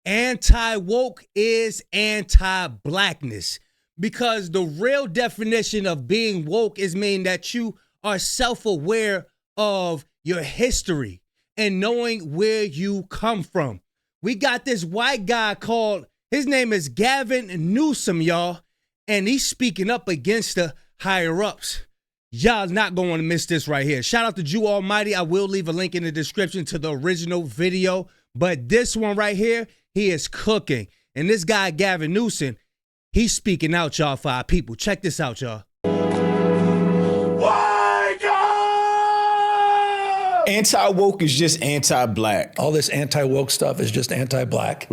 Anti-woke is anti-blackness, because the real definition of being woke is meaning that you are self-aware of your history and knowing where you come from. We got this white guy called, his name is Gavin Newsom, y'all, and he's speaking up against the higher-ups. Y'all not going to miss this right here. Shout out to Jew Almighty. I will leave a link in the description to the original video, but this one right here, he is cooking. And this guy, Gavin Newsom, he's speaking out, y'all, for our people. Check this out, y'all. Anti-woke is just anti-black. All this anti-woke stuff is just anti-black.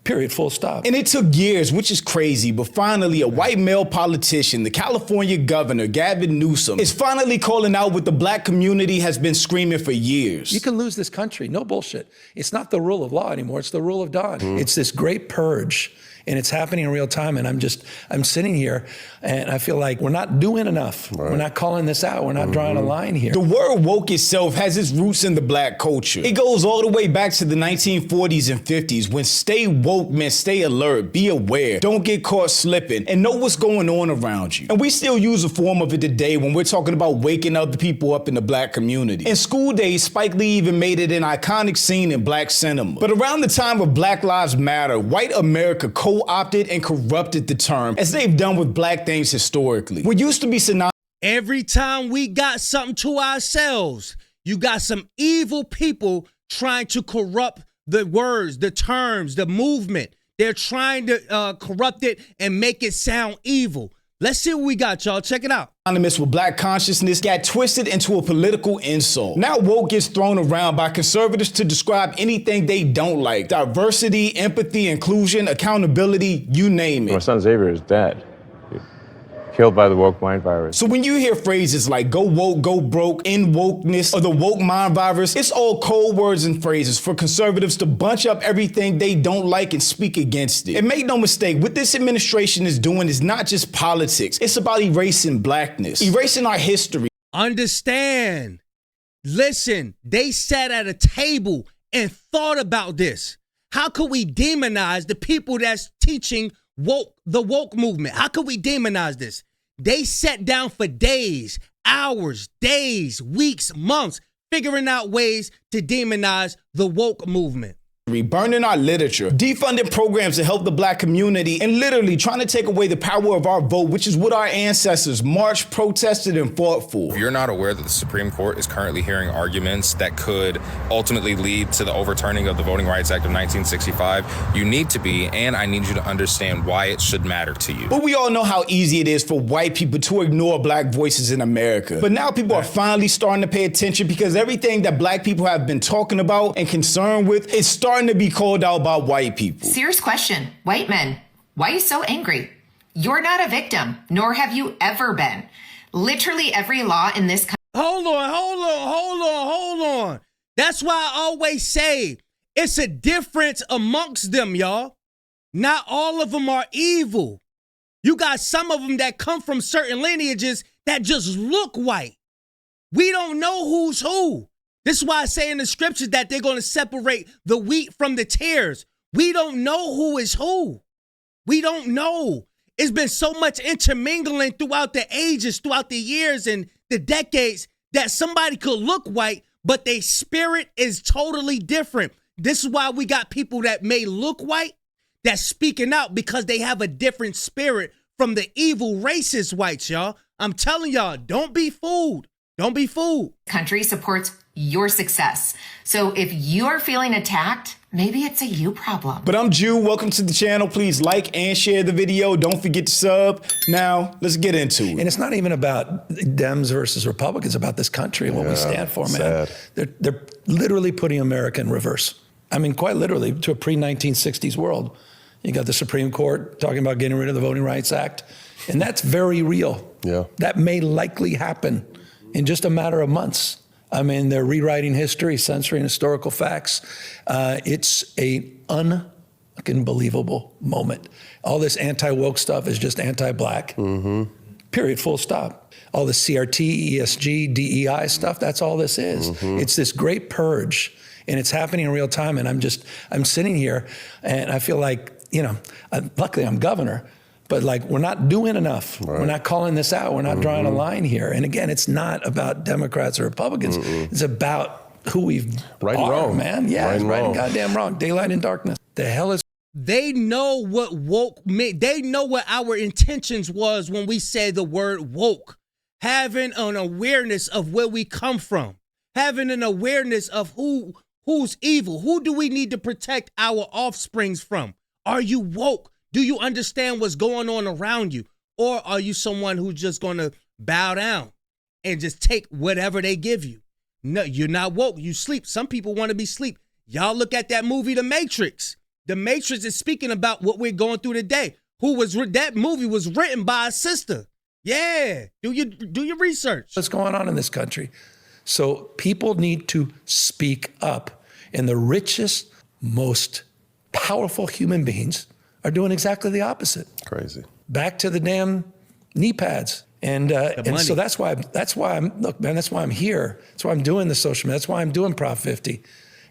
Period, full stop. And it took years, which is crazy, but finally a white male politician, the California governor, Gavin Newsom, is finally calling out what the black community has been screaming for years. You can lose this country, no bullshit. It's not the rule of law anymore, it's the rule of dawn. It's this great purge, and it's happening in real time, and I'm sitting here, and I feel like we're not doing enough. We're not calling this out, we're not drawing a line here. The word woke itself has its roots in the black culture. It goes all the way back to the 1940s and 50s, when stay woke meant stay alert, be aware, don't get caught slipping, and know what's going on around you. And we still use a form of it today when we're talking about waking other people up in the black community. In school days, Spike Lee even made it an iconic scene in black cinema. But around the time of Black Lives Matter, white America co-opted and corrupted the term, as they've done with black things historically. What used to be synonymous. Every time we got something to ourselves, you got some evil people trying to corrupt the words, the terms, the movement. They're trying to corrupt it and make it sound evil. Let's see what we got, y'all. Check it out. Synonymous with black consciousness got twisted into a political insult. Now woke gets thrown around by conservatives to describe anything they don't like. Diversity, empathy, inclusion, accountability, you name it. My son Xavier is dead. Killed by the woke mind virus. So when you hear phrases like go woke, go broke, end wokeness, or the woke mind virus, it's all code words and phrases for conservatives to bunch up everything they don't like and speak against it. And make no mistake, what this administration is doing is not just politics. It's about erasing blackness, erasing our history. Understand. Listen, they sat at a table and thought about this. How could we demonize the people that's teaching the woke movement? How could we demonize this? They sat down for days, hours, days, weeks, months, figuring out ways to demonize the woke movement. Burning our literature, defunding programs to help the black community, and literally trying to take away the power of our vote, which is what our ancestors marched, protested, and fought for. If you're not aware that the Supreme Court is currently hearing arguments that could ultimately lead to the overturning of the Voting Rights Act of 1965, you need to be, and I need you to understand why it should matter to you. But we all know how easy it is for white people to ignore black voices in America. But now people are finally starting to pay attention, because everything that black people have been talking about and concerned with is starting to be called out by white people. Serious question. White men, why are you so angry? You're not a victim, nor have you ever been. Literally every law in this country. Hold on. That's why I always say it's a difference amongst them, y'all. Not all of them are evil. You got some of them that come from certain lineages that just look white. We don't know who's who. This is why I say in the scriptures that they're going to separate the wheat from the tares. We don't know who is who. We don't know. It's been so much intermingling throughout the ages, throughout the years and the decades, that somebody could look white, but their spirit is totally different. This is why we got people that may look white that's speaking out, because they have a different spirit from the evil racist whites, y'all. I'm telling y'all, don't be fooled. Don't be fooled. Country supports your success. So if you're feeling attacked, maybe it's a you problem. But I'm Jew. Welcome to the channel. Please like and share the video. Don't forget to sub. Now, let's get into it. And it's not even about Dems versus Republicans, about this country and what we stand for, man. They're literally putting America in reverse. I mean, quite literally, to a pre-1960s world. You got the Supreme Court talking about getting rid of the Voting Rights Act. And that's very real. Yeah. That may likely happen in just a matter of months. I mean, they're rewriting history, censoring historical facts. It's an unbelievable moment. All this anti-woke stuff is just anti-black. Period, full stop. All the CRT, ESG, DEI stuff, that's all this is. It's this great purge, And it's happening in real time. And I'm sitting here and I feel like, luckily I'm governor, but like we're not doing enough. Right. We're not calling this out. We're not drawing a line here. And again, it's not about Democrats or Republicans. It's about who we've right and wrong, man. Yeah, right, it's and right wrong. and goddamn wrong. Daylight and darkness. The hell is. They know what woke meant. They know what our intentions was when we say the word woke. Having an awareness of where we come from. Having an awareness of who's evil. Who do we need to protect our offsprings from? Are you woke? Do you understand what's going on around you? Or are you someone who's just going to bow down and just take whatever they give you? No, you're not woke. You sleep. Some people want to be sleep. Y'all look at that movie, The Matrix. The Matrix is speaking about what we're going through today. That movie was written by a sister. Yeah. Do your research. What's going on in this country? So people need to speak up. And the richest, most powerful human beings are doing exactly the opposite. Crazy. Back to the damn knee pads. And so that's why I'm here. That's why I'm doing the social media. That's why I'm doing Prop 50.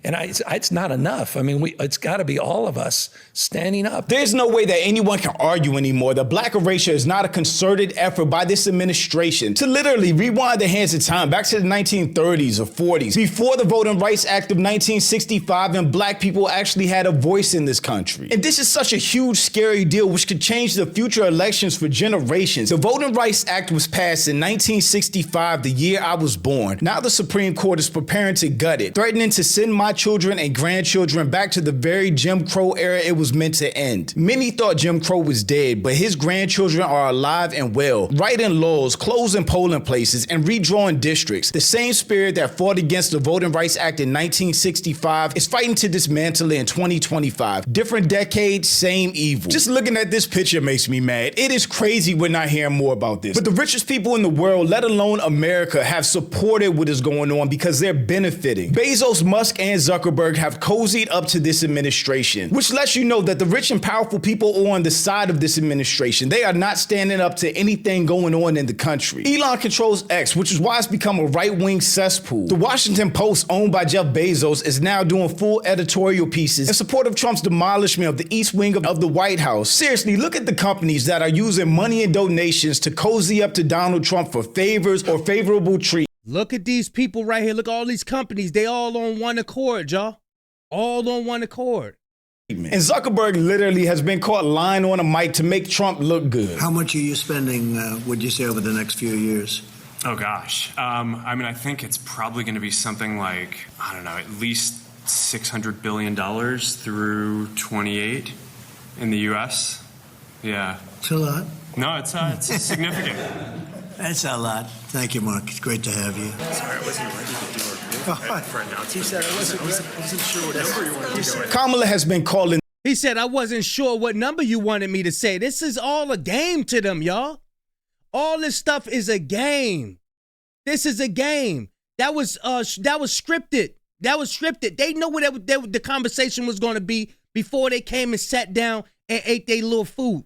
And it's not enough. I mean, it's got to be all of us standing up. There's no way that anyone can argue anymore. The black erasure is not a concerted effort by this administration to literally rewind the hands of time back to the 1930s or 40s, before the Voting Rights Act of 1965, and black people actually had a voice in this country. And this is such a huge, scary deal which could change the future elections for generations. The Voting Rights Act was passed in 1965, the year I was born. Now the Supreme Court is preparing to gut it, threatening to send my children and grandchildren back to the very Jim Crow era it was meant to end. Many thought Jim Crow was dead, but his grandchildren are alive and well, writing laws, closing polling places, and redrawing districts. The same spirit that fought against the Voting Rights Act in 1965 is fighting to dismantle it in 2025. Different decade, same evil. Just looking at this picture makes me mad. It is crazy we're not hearing more about this. But the richest people in the world, let alone America, have supported what is going on because they're benefiting. Bezos, Musk, and Zuckerberg have cozied up to this administration, which lets you know that the rich and powerful people are on the side of this administration. They are not standing up to anything going on in the country. Elon controls X, which is why it's become a right-wing cesspool. The Washington Post, owned by Jeff Bezos, is now doing full editorial pieces in support of Trump's demolishment of the East Wing of the White House. Seriously, look at the companies that are using money and donations to cozy up to Donald Trump for favors or favorable treatment. Look at these people right here. Look at all these companies. They all on one accord, y'all. All on one accord. And Zuckerberg literally has been caught lying on a mic to make Trump look good. How much are you spending, would you say, over the next few years? Oh, gosh. I think it's probably going to be something like, at least $600 billion through 28 in the U.S. Yeah. It's a lot. No, it's significant. That's a lot. Thank you, Mark. It's great to have you. Sorry, I wasn't ready to do our for announcement. He said I wasn't sure what number you wanted to go with. Kamala has been calling. He said, I wasn't sure what number you wanted me to say. This is all a game to them, y'all. All this stuff is a game. This is a game. That was scripted. That was scripted. They know what the conversation was going to be before they came and sat down and ate their little food.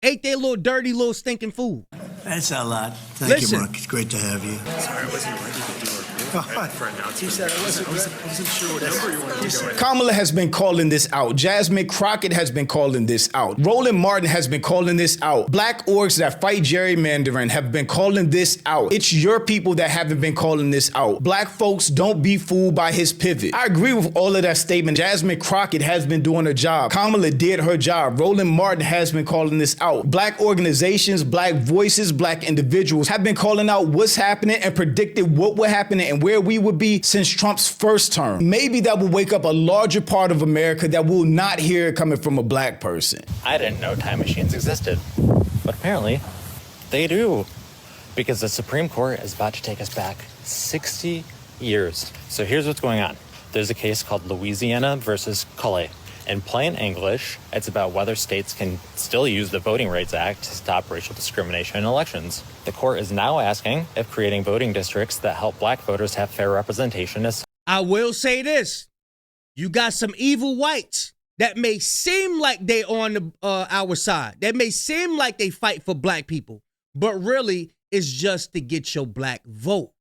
Ate their little dirty, little stinking food. That's a lot. Thank you, Mark. It's great to have you. Sorry, I wasn't ready to do for announcement. He said I wasn't sure what number you wanted to go with. Kamala has been calling this out. Jasmine Crockett has been calling this out. Roland Martin has been calling this out. Black orgs that fight gerrymandering have been calling this out. It's your people that haven't been calling this out. Black folks, don't be fooled by his pivot. I agree with all of that statement. Jasmine Crockett has been doing her job. Kamala did her job. Roland Martin has been calling this out. Black organizations, black voices, black individuals have been calling out what's happening and predicted what would happen and where we would be since Trump's first term. Maybe that will wake up a larger part of America that will not hear it coming from a black person. I didn't know time machines existed, but apparently they do, because the Supreme Court is about to take us back 60 years. So here's what's going on. There's a case called Louisiana versus Collet. In plain English, it's about whether states can still use the Voting Rights Act to stop racial discrimination in elections. The court is now asking if creating voting districts that help black voters have fair representation is... I will say this. You got some evil whites that may seem like they on our side. That may seem like they fight for black people, but really it's just to get your black vote.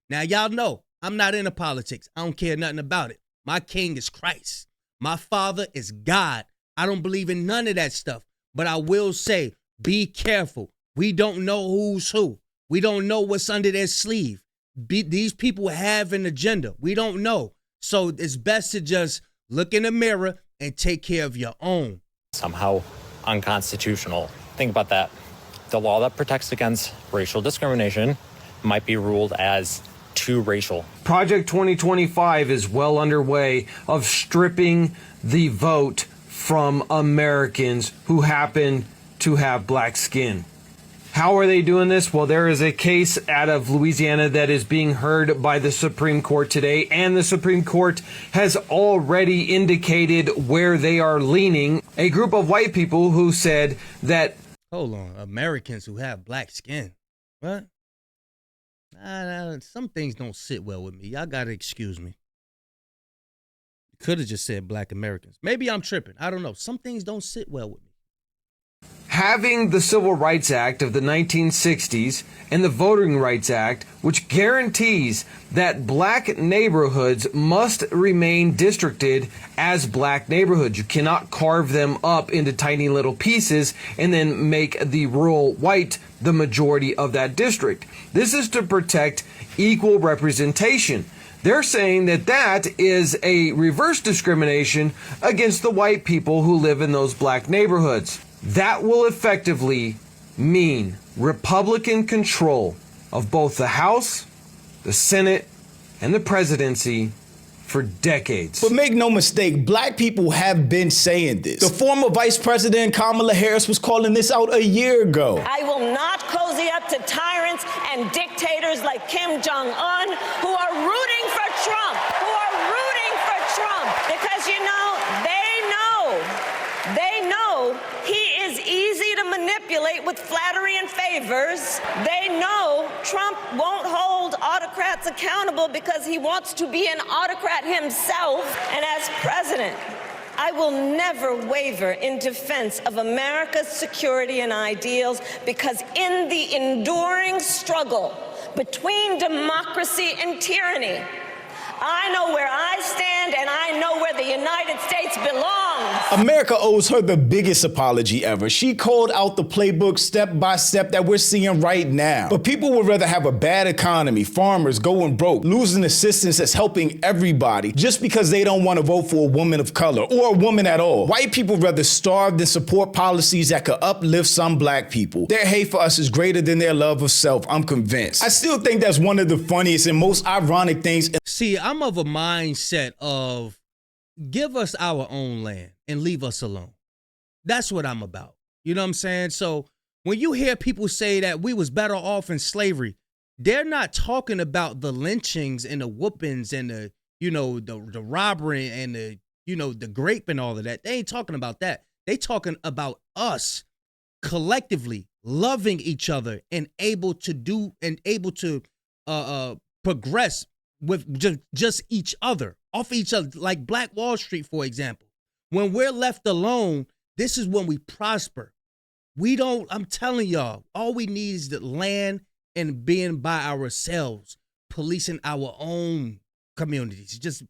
Now, y'all know I'm not into politics. I don't care nothing about it. My king is Christ. My father is God. I don't believe in none of that stuff. But I will say, be careful. We don't know who's who. We don't know what's under their sleeve. These people have an agenda. We don't know. So it's best to just look in the mirror and take care of your own. Somehow unconstitutional. Think about that. The law that protects against racial discrimination might be ruled as too racial. Project 2025 is well underway of stripping the vote from Americans who happen to have black skin. How are they doing this? Well, there is a case out of Louisiana that is being heard by the Supreme Court today, and the Supreme Court has already indicated where they are leaning. A group of white people who said that... Hold on, Americans who have black skin. What? Some things don't sit well with me. Y'all gotta excuse me. Could have just said black Americans. Maybe I'm tripping. I don't know. Some things don't sit well with me. Having the Civil Rights Act of the 1960s and the Voting Rights Act, which guarantees that black neighborhoods must remain districted as black neighborhoods. You cannot carve them up into tiny little pieces and then make the rural white the majority of that district. This is to protect equal representation. They're saying that that is a reverse discrimination against the white people who live in those black neighborhoods. That will effectively mean Republican control of both the House, the Senate, and the presidency for decades. But make no mistake, black people have been saying this. The former Vice President Kamala Harris was calling this out a year ago. I will not cozy up to tyrants and dictators like Kim Jong-un who are rooting for Trump, because, you know, they know he is easy to manipulate with flattery and favors. They know Trump won't hold autocrats accountable because he wants to be an autocrat himself. And as president, I will never waver in defense of America's security and ideals, because in the enduring struggle between democracy and tyranny, I know where I stand, and I know where the United States belongs. America owes her the biggest apology ever. She called out the playbook step by step that we're seeing right now. But people would rather have a bad economy, farmers going broke, losing assistance that's helping everybody, just because they don't want to vote for a woman of color or a woman at all. White people rather starve than support policies that could uplift some black people. Their hate for us is greater than their love of self, I'm convinced. I still think that's one of the funniest and most ironic things. See, I'm of a mindset of give us our own land and leave us alone. That's what I'm about. You know what I'm saying? So when you hear people say that we was better off in slavery, they're not talking about the lynchings and the whoopings and the, you know, the robbery and the, you know, the grape and all of that. They ain't talking about that. They talking about us collectively loving each other and able to progress with just each other, off each other, like Black Wall Street, for example. When we're left alone, this is when we prosper. I'm telling y'all, all we need is the land and being by ourselves, policing our own communities, just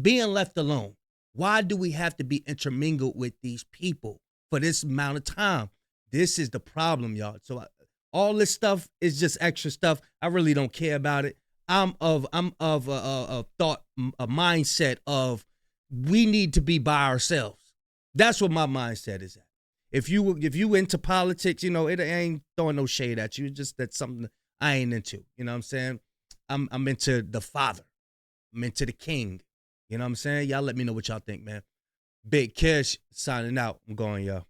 being left alone. Why do we have to be intermingled with these people for this amount of time? This is the problem, y'all. So all this stuff is just extra stuff. I really don't care about it. I'm of a mindset of we need to be by ourselves. That's what my mindset is at. If you into politics, you know, it ain't throwing no shade at you. It's just that's something I ain't into. You know what I'm saying? I'm into the Father. I'm into the King. You know what I'm saying? Y'all let me know what y'all think, man. Big Kish signing out. I'm going, y'all.